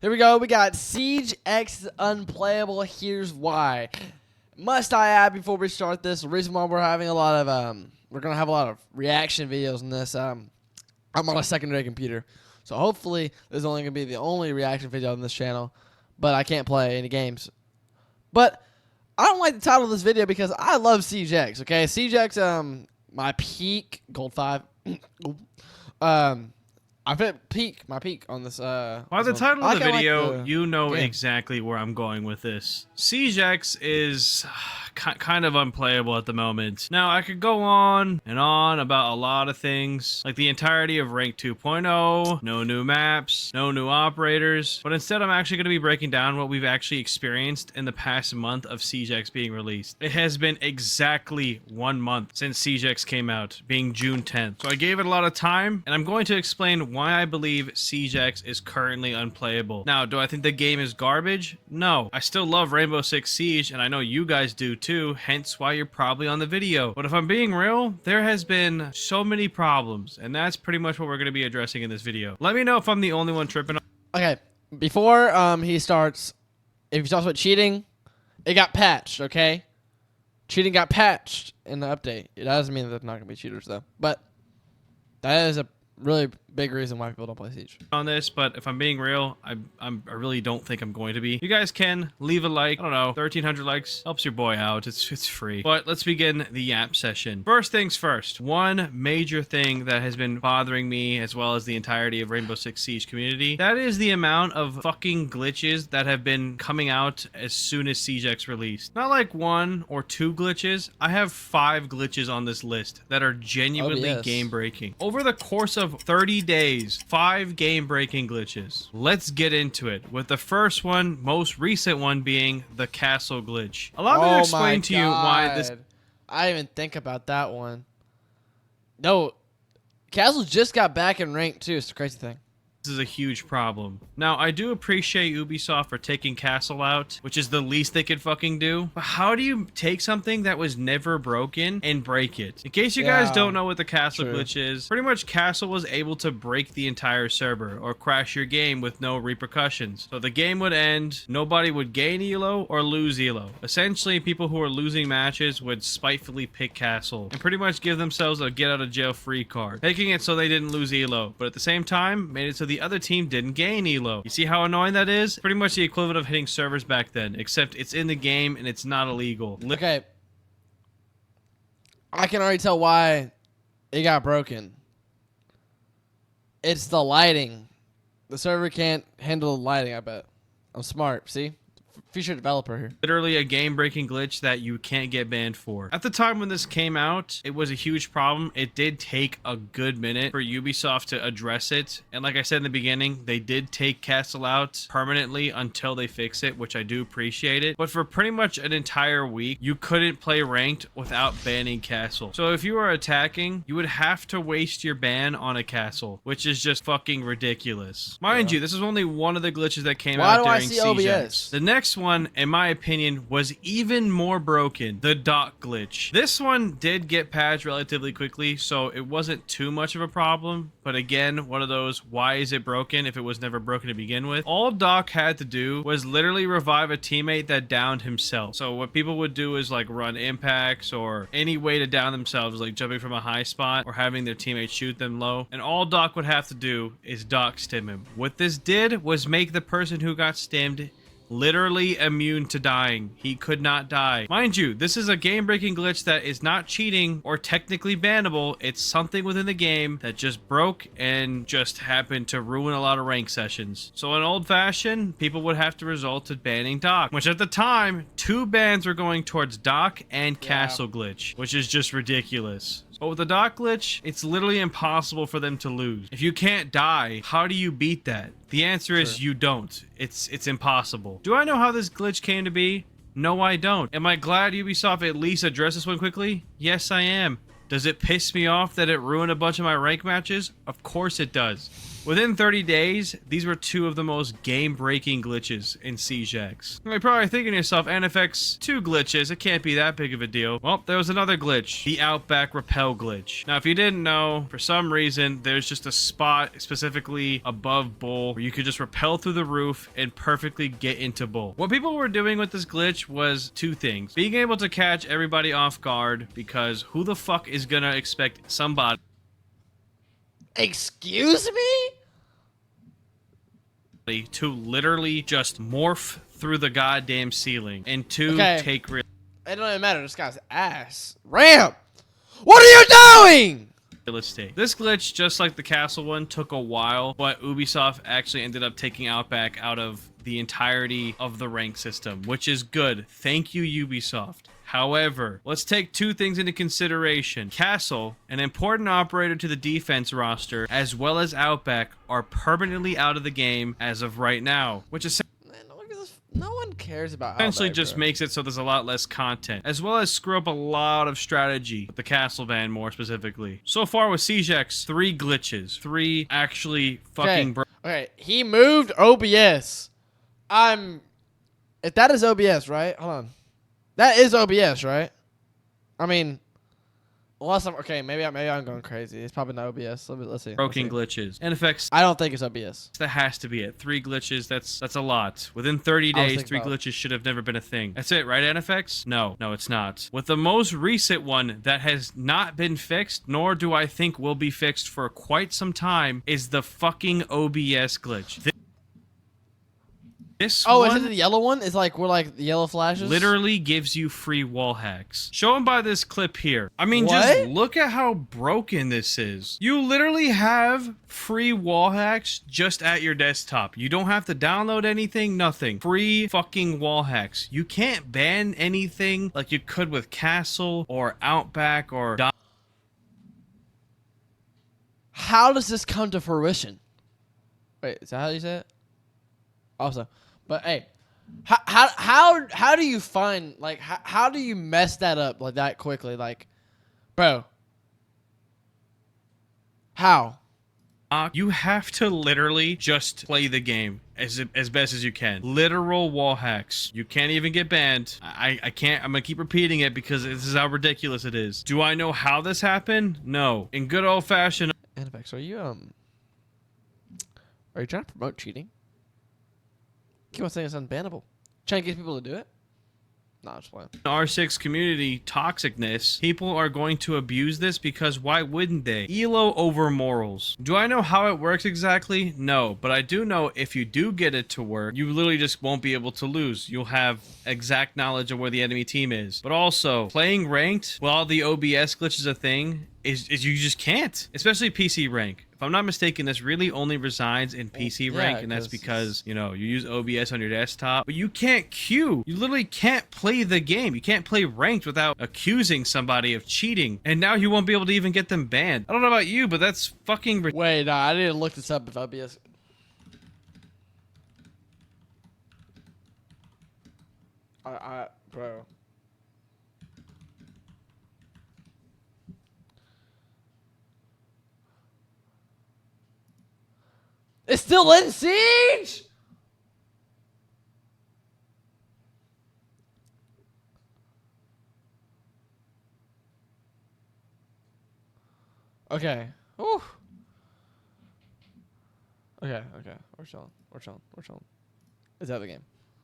Here we go. We got Siege X unplayable. Here's why. Must I add before we start this? The reason why we're having a lot of we're gonna have a lot of reaction videos in this. I'm on a secondary computer, so hopefully this is only gonna be the only reaction video on this channel. But I can't play any games. But I don't like the title of this video because I love Siege X. Okay, Siege X. My peak gold 5. I've hit my peak on this. By the title of the video, you know game. exactly where I'm going with this. Siege X is kind of unplayable at the moment. Now, I could go on and on about a lot of things, like the entirety of Rank 2.0, no new maps, no new operators, but instead I'm actually going to be breaking down what we've actually experienced in the past month of Siege X being released. It has been exactly 1 month since Siege X came out, being June 10th. So I gave it a lot of time, and I'm going to explain why I believe Siege X is currently unplayable. Now, do I think the game is garbage? No. I still love Rainbow Six Siege, and I know you guys do too, hence why you're probably on the video. But if I'm being real, there has been so many problems, and that's pretty much what we're going to be addressing in this video. Let me know if I'm the only one tripping. Okay, before he starts, if he talks about cheating, it got patched, okay? Cheating got patched in the update. It doesn't mean that there's not going to be cheaters, though. But that is a really big reason why people don't play Siege on this, but if I'm being real, I really don't think I'm going to be. You guys can leave a like. I don't know, 1,300 likes helps your boy out. It's free. But let's begin the yap session. First things first, one major thing that has been bothering me as well as the entirety of Rainbow Six Siege community, that is the amount of fucking glitches that have been coming out as soon as Siege X released. Not like 1 or 2 glitches. I have 5 glitches on this list that are genuinely game breaking. Over the course of 30 days, 5 game-breaking glitches. Let's get into it, with the first one, most recent one, being the castle glitch. Allow me to explain to you why this... I didn't even think about that one. No, Castle just got back in rank too. It's the crazy thing. This is a huge problem. Now, I do appreciate Ubisoft for taking Castle out, which is the least they could fucking do. But how do you take something that was never broken and break it? In case you guys don't know what the Castle glitch is, pretty much Castle was able to break the entire server or crash your game with no repercussions. So the game would end, nobody would gain elo or lose elo. Essentially, people who are losing matches would spitefully pick Castle and pretty much give themselves a get out of jail free card, making it so they didn't lose elo, but at the same time, made it so the other team didn't gain elo. You see how annoying that is? Pretty much the equivalent of hitting servers back then, except it's in the game and it's not illegal. Okay. I can already tell why it got broken. It's the lighting. The server can't handle the lighting, I bet. I'm smart, see? Future developer here. Literally a game-breaking glitch that you can't get banned for. At the time when this came out, it was a huge problem. It did take a good minute for Ubisoft to address it. And like I said in the beginning, they did take Castle out permanently until they fix it, which I do appreciate it. But for pretty much an entire week, you couldn't play ranked without banning Castle. So if you were attacking, you would have to waste your ban on a Castle, which is just fucking ridiculous. Mind you, this is only one of the glitches that came out during Siege X. The next one, in my opinion, was even more broken, the dock glitch. This one did get patched relatively quickly, so it wasn't too much of a problem, but again, one of those, why is it broken if it was never broken to begin with? All Doc had to do was literally revive a teammate that downed himself. So what people would do is like run impacts or any way to down themselves, like jumping from a high spot or having their teammates shoot them low, and all Doc would have to do is Doc stim him. What this did was make the person who got stimmed literally immune to dying. He could not die. Mind you, this is a game-breaking glitch that is not cheating or technically bannable. It's something within the game that just broke and just happened to ruin a lot of rank sessions. So in old fashion, people would have to resort to banning Doc, which at the time, 2 bans were going towards Doc and Castle glitch, which is just ridiculous. But with the Doc glitch, it's literally impossible for them to lose. If you can't die, how do you beat that? The answer is you don't. It's impossible. Do I know how this glitch came to be? No, I don't. Am I glad Ubisoft at least addressed this one quickly? Yes, I am. Does it piss me off that it ruined a bunch of my rank matches? Of course it does. Within 30 days, these were two of the most game-breaking glitches in Siege X. You're probably thinking to yourself, NFX, 2 glitches, it can't be that big of a deal. Well, there was another glitch, the Outback Rappel glitch. Now, if you didn't know, for some reason, there's just a spot specifically above Bull where you could just rappel through the roof and perfectly get into Bull. What people were doing with this glitch was 2 things. Being able to catch everybody off guard, because who the fuck is gonna expect somebody Excuse me? to literally just morph through the goddamn ceiling, and 2, Okay. take real It don't even matter. This guy's ass. Ramp! What are you doing? estate. This glitch, just like the castle one, took a while, but Ubisoft actually ended up taking Outback out of the entirety of the rank system, which is good. Thank you, Ubisoft. However, let's take 2 things into consideration. Castle, an important operator to the defense roster, as well as Outback, are permanently out of the game as of right now, which is Man, no one cares about essentially Outback, just bro. makes it so there's a lot less content, as well as screw up a lot of strategy with the castle ban more specifically. So far with Siege X, 3 glitches, 3 actually fucking Okay, he moved OBS. If that is OBS, right? Hold on. That is OBS, right? I mean, unless I'm okay, maybe I'm going crazy. It's probably not OBS. Let's see. broken glitches. NFX, I don't think it's OBS. that has to be it. 3 glitches, that's a lot. Within 30 I was days, thinking 3 about- glitches should have never been a thing. That's it, right, NFX? No, it's not. With the most recent one that has not been fixed, nor do I think will be fixed for quite some time, is the fucking OBS glitch. This Oh, one is it the yellow one? It's like, we're like the yellow flashes? literally gives you free wall hacks. Shown by this clip here. I mean, What? just look at how broken this is. You literally have free wall hacks just at your desktop. You don't have to download anything, nothing. Free fucking wall hacks. You can't ban anything like you could with Castle or Outback or... How does this come to fruition? Wait, is that how you say it? Also, but hey, how do you find, like, how do you mess that up like that quickly? Like, bro, how? You have to literally just play the game as best as you can. Literal wall hacks. You can't even get banned. I can't. I'm gonna keep repeating it because this is how ridiculous it is. Do I know how this happened? No. In good old fashioned Anifex, are you trying to promote cheating? Keep on saying it's unbannable. Trying to get people to do it? Nah, I'm just playing. R6 community toxicness, people are going to abuse this because why wouldn't they? ELO over morals. Do I know how it works exactly? No, but I do know if you do get it to work, you literally just won't be able to lose. You'll have exact knowledge of where the enemy team is. But also, playing ranked while the OBS glitch is a thing is you just can't, especially PC rank. If I'm not mistaken, this really only resides in PC rank, and that's because, you know, you use OBS on your desktop, but you can't queue. You literally can't play the game. You can't play ranked without accusing somebody of cheating, and now you won't be able to even get them banned. I don't know about you, but that's fucking ridiculous. Wait, nah, I didn't look this up if OBS. Bro. It's still in Siege? Okay. Whew. Okay. We're chilling. Is that the game?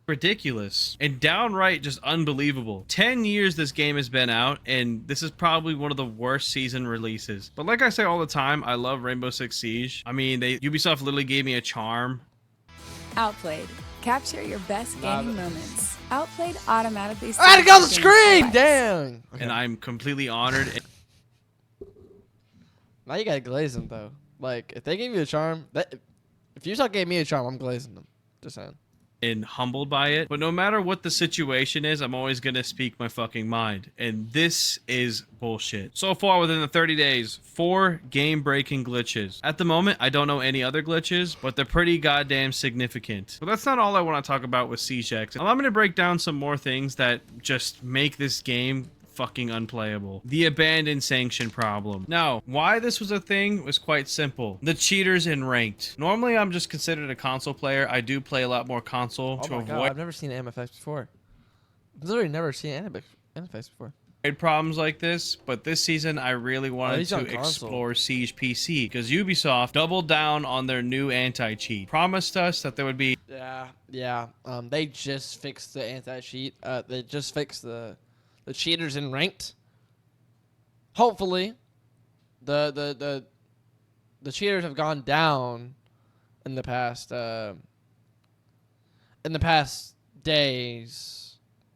Ridiculous and downright just unbelievable. 10 years this game has been out, and this is probably one of the worst season releases. But like I say all the time, I love Rainbow Six Siege. I mean, Ubisoft literally gave me a charm. Outplayed. Capture your best gaming moments. Outplayed automatically. I had to go on the saves screen! games Damn! Okay. And I'm completely honored. Now you gotta glaze them, though. Like, if they gave you a charm, if Ubisoft gave me a charm, I'm glazing them. Just saying. And humbled by it. But no matter what the situation is, I'm always gonna speak my fucking mind. And this is bullshit. So far, within the 30 days, 4 game-breaking glitches. At the moment, I don't know any other glitches, but they're pretty goddamn significant. But that's not all I want to talk about with Siege X. Allow me to break down some more things that just make this game fucking unplayable. The abandoned sanction problem. Now, why this was a thing was quite simple. The cheaters in ranked. Normally, I'm just considered a console player. I do play a lot more console Oh to my avoid god, I've never seen aim effects before. I've literally never seen aim effects before. problems like this, but this season I really wanted he's on to console. explore Siege PC because Ubisoft doubled down on their new anti-cheat. Promised us that there would be Yeah. They just fixed the anti-cheat. They just fixed the cheaters in ranked. Hopefully, the cheaters have gone down in the past days.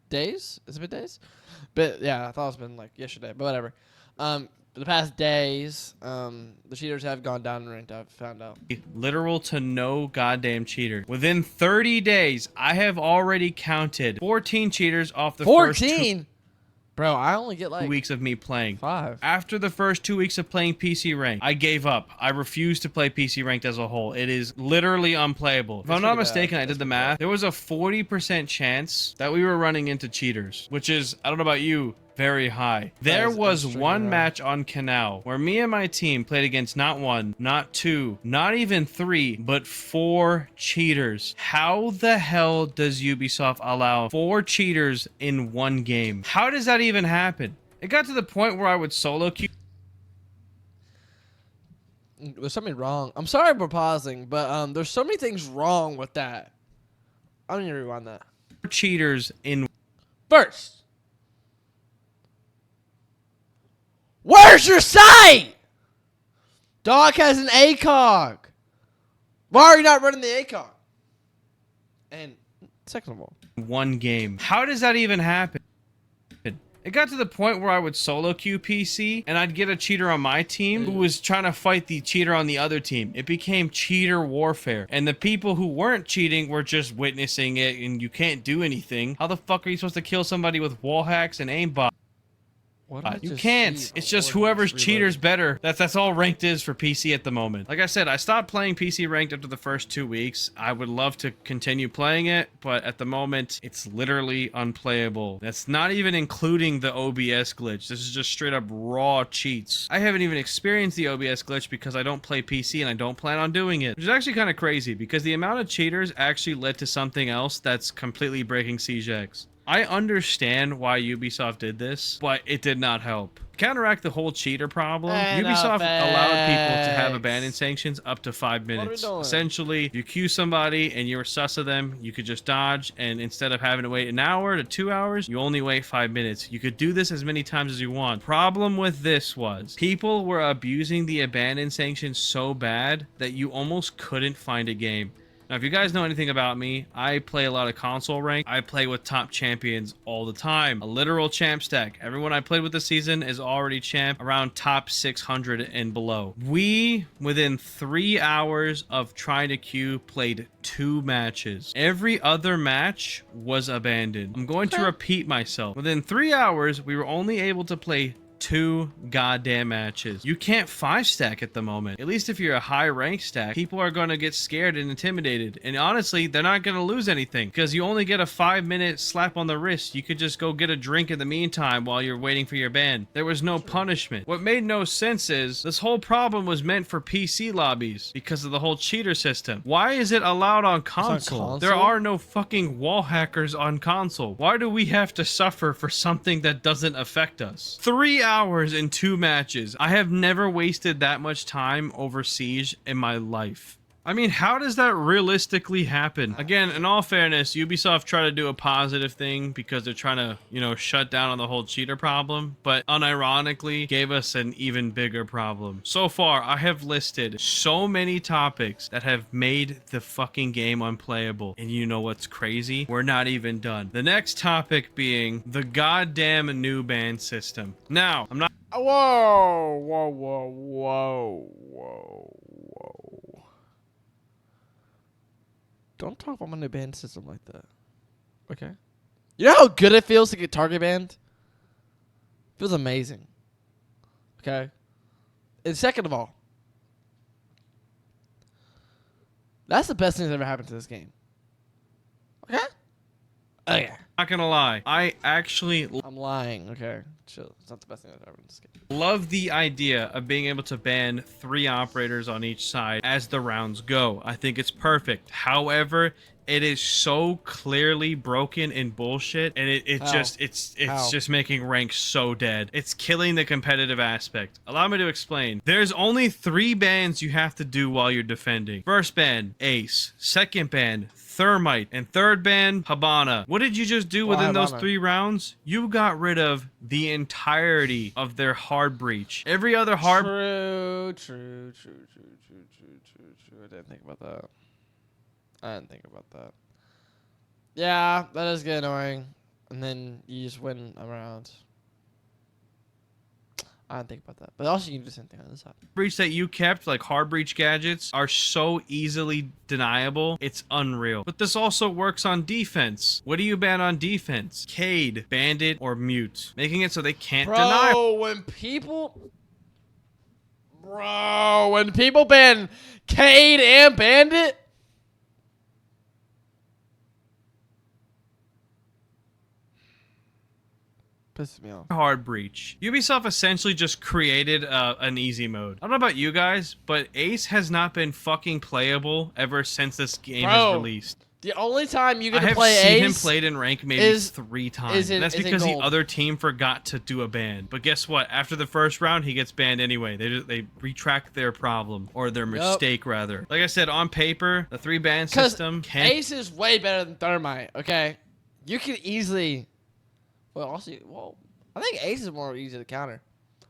Days? Has it been days? But yeah, I thought it's been like yesterday, but whatever. For the past days, the cheaters have gone down in ranked. I've found out. literal to no goddamn cheater. Within 30 days, I have already counted 14 cheaters off the first 14. Bro, I only get 2 like weeks of me playing. 5. After the first 2 weeks of playing PC Ranked, I gave up. I refuse to play PC Ranked as a whole. It is literally unplayable. If I'm not mistaken, I did the math. There was a 40% chance that we were running into cheaters, which is, I don't know about you, very high. There was one match on Canal where me and my team played against not 1, not 2, not even 3, but 4 cheaters. How the hell does Ubisoft allow 4 cheaters in one game? How does that even happen? It got to the point where I would solo queue There's something wrong. I'm sorry for pausing, but there's so many things wrong with that. I don't need to rewind that. cheaters in First, where's your sight? Dog has an ACOG. Why are you not running the ACOG? And second of all, one game. How does that even happen? It got to the point where I would solo queue PC and I'd get a cheater on my team who was trying to fight the cheater on the other team. It became cheater warfare. And the people who weren't cheating were just witnessing it and you can't do anything. How the fuck are you supposed to kill somebody with wall hacks and aimbot? You can't. It's just whoever's cheater's better. That's all ranked is for PC at the moment. Like I said, I stopped playing PC ranked after the first 2 weeks. I would love to continue playing it, but at the moment, it's literally unplayable. That's not even including the OBS glitch. This is just straight up raw cheats. I haven't even experienced the OBS glitch because I don't play PC and I don't plan on doing it. Which is actually kind of crazy because the amount of cheaters actually led to something else that's completely breaking Siege X. I understand why Ubisoft did this, but it did not help. To counteract the whole cheater problem, Ubisoft allowed people to have abandoned sanctions up to 5 minutes. Essentially, if you queue somebody and you're sus of them, you could just dodge, and instead of having to wait an hour to 2 hours, you only wait 5 minutes. You could do this as many times as you want. Problem with this was, people were abusing the abandoned sanctions so bad that you almost couldn't find a game. Now, if you guys know anything about me, I play a lot of console rank. I play with top champions all the time. A literal champ stack. Everyone I played with this season is already champ around top 600 and below. We, within 3 hours of trying to queue, played 2 matches. Every other match was abandoned. I'm going to repeat myself. Within 3 hours, we were only able to play 2 goddamn matches. You can't 5-stack at the moment. At least if you're a high rank stack, people are going to get scared and intimidated. And honestly, they're not going to lose anything because you only get a 5-minute slap on the wrist. You could just go get a drink in the meantime while you're waiting for your ban. There was no punishment. What made no sense is this whole problem was meant for PC lobbies because of the whole cheater system. Why is it allowed on console? There are no fucking wall hackers on console. Why do we have to suffer for something that doesn't affect us? 3 hours in 2 matches. I have never wasted that much time over Siege in my life. I mean, how does that realistically happen? Again, in all fairness, Ubisoft tried to do a positive thing because they're trying to, you know, shut down on the whole cheater problem, but unironically gave us an even bigger problem. So far, I have listed so many topics that have made the fucking game unplayable. And you know what's crazy? We're not even done. The next topic being the goddamn new ban system. Now, I'm not... Whoa. Don't talk about my new ban system like that. Okay. You know how good it feels to get target banned? Feels amazing. Okay. And second of all, that's the best thing that's ever happened to this game. Okay? Okay. Not gonna lie, I actually I'm lying. Okay. Chill. It's not the best thing I've ever in this game. love the idea of being able to ban 3 operators on each side as the rounds go. I think it's perfect. However, it is so clearly broken and bullshit, and it's just making rank so dead. It's killing the competitive aspect. Allow me to explain. There's only 3 bans you have to do while you're defending. First ban, Ace. Second ban, Thermite. And third ban, Habana. What did you just do within those 3 rounds? You got rid of the entirety of their hard breach. Every other hard... True. I didn't think about that. Yeah, that is getting annoying. And then you just win a round. I didn't think about that. But also you can do the same thing on this side. breach that you kept, like hard breach gadgets, are so easily deniable. It's unreal. But this also works on defense. What do you ban on defense? Cade, Bandit, or Mute. Making it so they can't deny. When people ban Cade and Bandit, pisses me off. Hard breach. Ubisoft essentially just created an easy mode. I don't know about you guys, but Ace has not been fucking playable ever since this game is released. The only time you get I to play have seen Ace him played in rank maybe 3 times. That's because the gold. other team forgot to do a ban. But guess what? After the first round, he gets banned anyway. They retract their problem, or their mistake rather. Like I said, on paper, the 3 ban system can't. Ace is way better than Thermite. Okay, you can easily. Well, I think Ace is more easy to counter,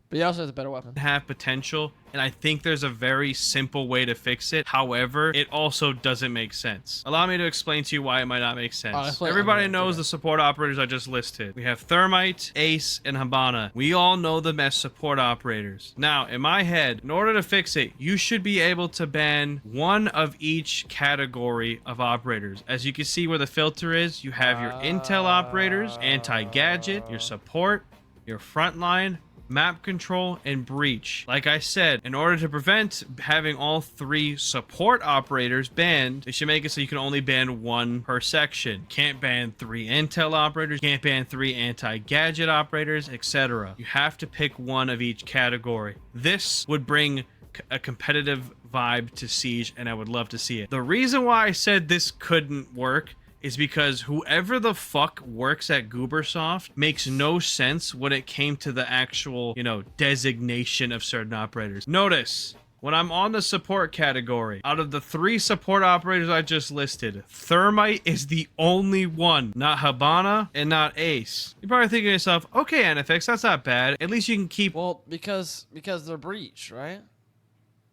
but he also has a better weapon. Have potential, and I think there's a very simple way to fix it. However, it also doesn't make sense. Allow me to explain to you why it might not make sense. Everybody knows the support operators I just listed. We have Thermite, Ace, and Habana. We all know the best support operators. Now, in my head, in order to fix it, you should be able to ban 1 of each category of operators. As you can see where the filter is, you have your intel operators, anti-gadget, your support, your frontline, map control, and breach. Like I said, in order to prevent having all 3 support operators banned, they should make it so you can only ban 1 per section. Can't ban 3 intel operators, can't ban 3 anti-gadget operators, etc. You have to pick 1 of each category. This would bring a competitive vibe to Siege, and I would love to see it. The reason why I said this couldn't work is because whoever the fuck works at Goobersoft makes no sense when it came to the actual, designation of certain operators. Notice, when I'm on the support category, out of the 3 support operators I just listed, Thermite is the only one, not Habana and not Ace. You're probably thinking to yourself, okay, NFX, that's not bad. At least you can keep... Well, because they're breach, right?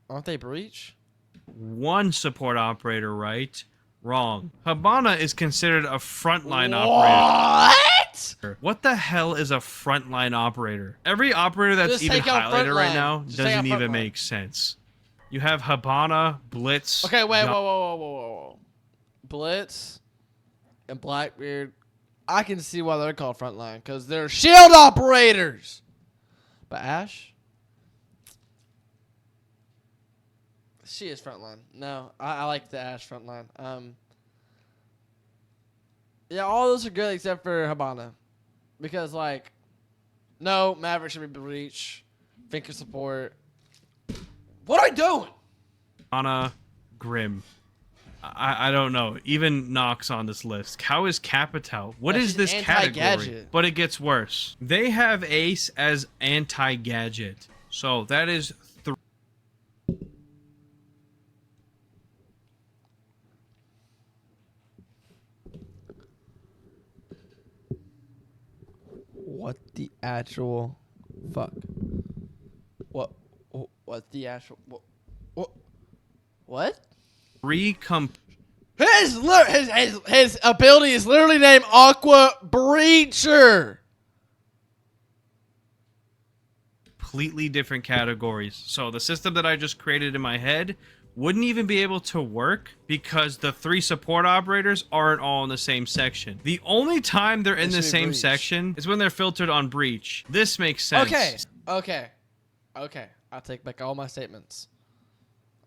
Aren't they breach? 1 support operator, right? Wrong. Habana is considered a frontline operator. What the hell is a frontline operator? Every operator that's Just even take out highlighted right frontline. now Just doesn't take out even frontline. make sense. You have Habana, Blitz. Okay, wait, whoa. Blitz and Blackbeard, I can see why they're called frontline, because they're shield operators. But Ashe? She is frontline. No, I like the Ashe frontline. Yeah, all those are good except for Habana. Because, no, Maverick should be breach. Finker support. What are I doing? Habana, Grim. I don't know. Even Nox on this list. How is Capital? What is this category? Anti-gadget. But it gets worse. They have Ace as anti-gadget. So that is 3. What the actual fuck? What the actual what? 3 His ability is literally named Aqua Breacher. completely different categories. So the system that I just created in my head wouldn't even be able to work because the 3 support operators aren't all in the same section. The only time they're in the same section is when they're filtered on breach. This makes sense. Okay. I'll take back all my statements.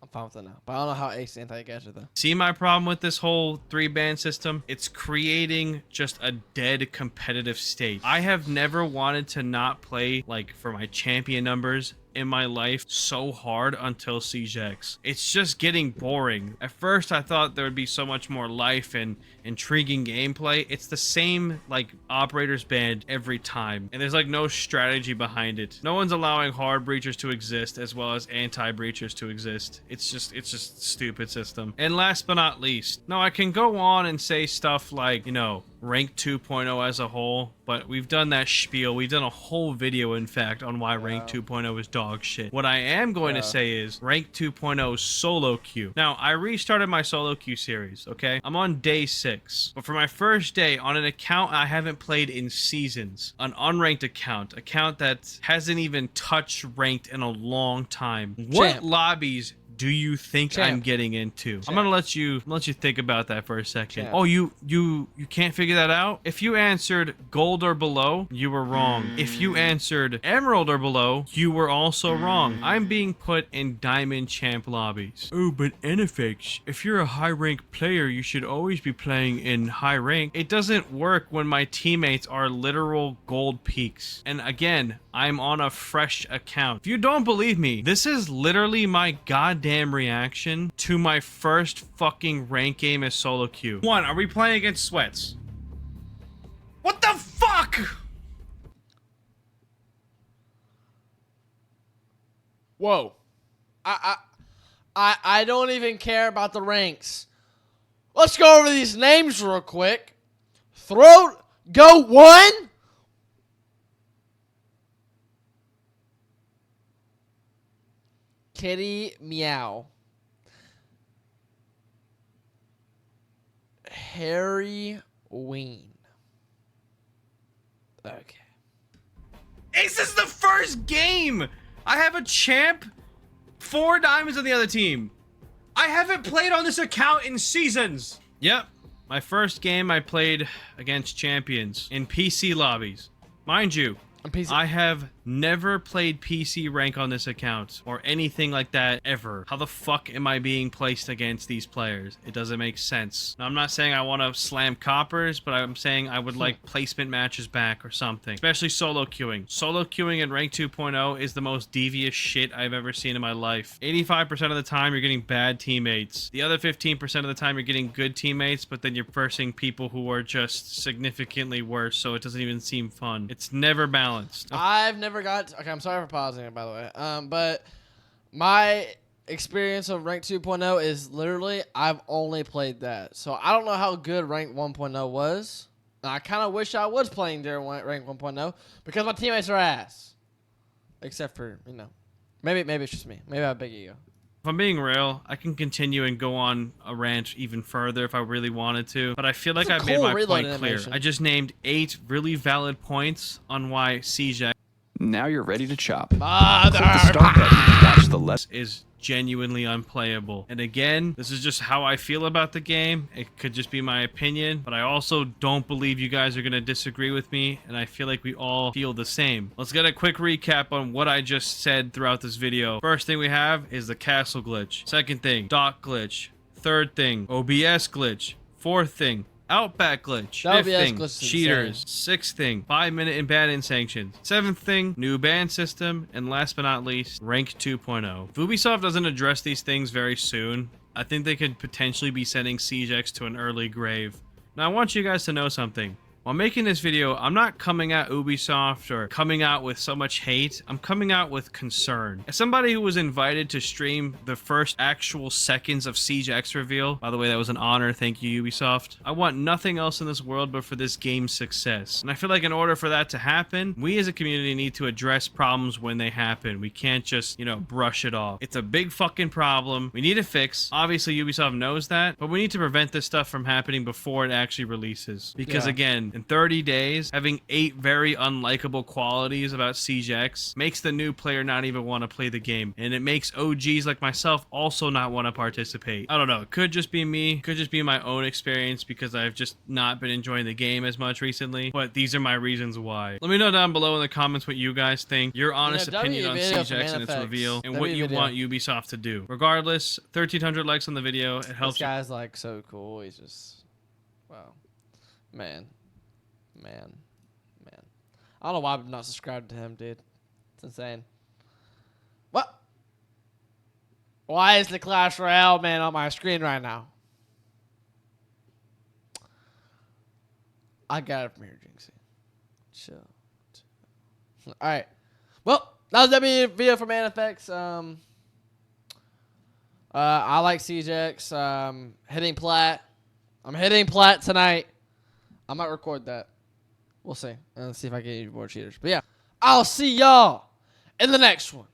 I'm fine with it now. But I don't know how Ace anti-gadget though. See my problem with this whole 3-ban system? It's creating just a dead competitive state. I have never wanted to not play, like, for my champion numbers in my life so hard until Siege X. It's just getting boring. At first I thought there would be so much more life and intriguing gameplay. It's the same like operators band every time, and there's like no strategy behind it. No one's allowing hard breachers to exist as well as anti-breachers to exist. It's just stupid system. And last but not least, now I can go on and say stuff like, you know, Rank 2.0 as a whole, but we've done that spiel. We've done a whole video, in fact, on why Rank 2.0 is dog shit. What I am going to say is Rank 2.0 solo queue. Now, I restarted my solo queue series, okay? I'm on day 6, but for my first day on an account I haven't played in seasons, an unranked account that hasn't even touched ranked in a long time. What lobbies do you think I'm getting into? I'm gonna let you think about that for a second. Oh, you can't figure that out? If you answered gold or below, you were wrong. If you answered emerald or below, you were also wrong. I'm being put in diamond champ lobbies. Oh, but NFX, if you're a high rank player, you should always be playing in high rank. It doesn't work when my teammates are literal gold peaks. And again, I'm on a fresh account. If you don't believe me, this is literally my goddamn reaction to my first fucking rank game as solo queue. 1, are we playing against Sweats? What the fuck? Whoa. I don't even care about the ranks. Let's go over these names real quick. Throat Go 1. Kitty Meow. Harry Ween. Okay. This is the first game! I have a champ, 4 diamonds on the other team. I haven't played on this account in seasons. Yep. My first game I played against champions in PC lobbies. Mind you, I have never played PC rank on this account or anything like that ever. How the fuck am I being placed against these players? It doesn't make sense. Now, I'm not saying I want to slam coppers, but I'm saying I would like placement matches back or something. Especially solo queuing. Solo queuing in rank 2.0 is the most devious shit I've ever seen in my life. 85% of the time you're getting bad teammates. The other 15% of the time you're getting good teammates, but then you're versing people who are just significantly worse, so it doesn't even seem fun. It's never balanced. I've never got... Okay, I'm sorry for pausing it, by the way. But my experience of Rank 2.0 is literally I've only played that. So I don't know how good Rank 1.0 was. And I kind of wish I was playing during Rank 1.0 because my teammates are ass. Except for, you know, maybe it's just me. Maybe I have a big ego. If I'm being real, I can continue and go on a rant even further if I really wanted to, but I feel like I've made my point clear. I just named 8 really valid points on why Siege X Now you're ready to chop. Mother. Click the start button to watch the lesson. is genuinely unplayable. And again, this is just how I feel about the game. It could just be my opinion, but I also don't believe you guys are going to disagree with me, and I feel like we all feel the same. Let's get a quick recap on what I just said throughout this video. First thing we have is the castle glitch. Second thing, dock glitch. Third thing, OBS glitch. Fourth thing, Outback glitch. Fifth thing, cheaters. Sixth thing, 5-minute and ban-in sanctions. Seventh thing, new ban system. And last but not least, rank 2.0. If Ubisoft doesn't address these things very soon, I think they could potentially be sending Siege X to an early grave. Now, I want you guys to know something. While making this video, I'm not coming at Ubisoft or coming out with so much hate. I'm coming out with concern. As somebody who was invited to stream the first actual seconds of Siege X reveal, by the way, that was an honor. Thank you, Ubisoft. I want nothing else in this world but for this game's success. And I feel like in order for that to happen, we as a community need to address problems when they happen. We can't just, you know, brush it off. It's a big fucking problem. We need a fix. Obviously, Ubisoft knows that, but we need to prevent this stuff from happening before it actually releases. Because again, game in 30 days, having 8 very unlikable qualities about Siege X makes the new player not even want to play the game, and it makes OGs like myself also not want to participate. I don't know, it could just be me, could just be my own experience because I've just not been enjoying the game as much recently, but these are my reasons why. Let me know down below in the comments what you guys think, your honest opinion on Siege X and its reveal, and what you want Ubisoft to do. Regardless, 1,300 likes on the video, it helps. This guy's like so cool. He's just, wow, man. I don't know why I'm not subscribed to him, dude. It's insane. What? Why is the Clash Royale man on my screen right now? I got it from here, Jinxie. Chill. All right. Well, that was the video for Man Effects. I like Siege X. Hitting plat. I'm hitting plat tonight. I might record that. We'll see. And see if I get any more cheaters. But yeah, I'll see y'all in the next one.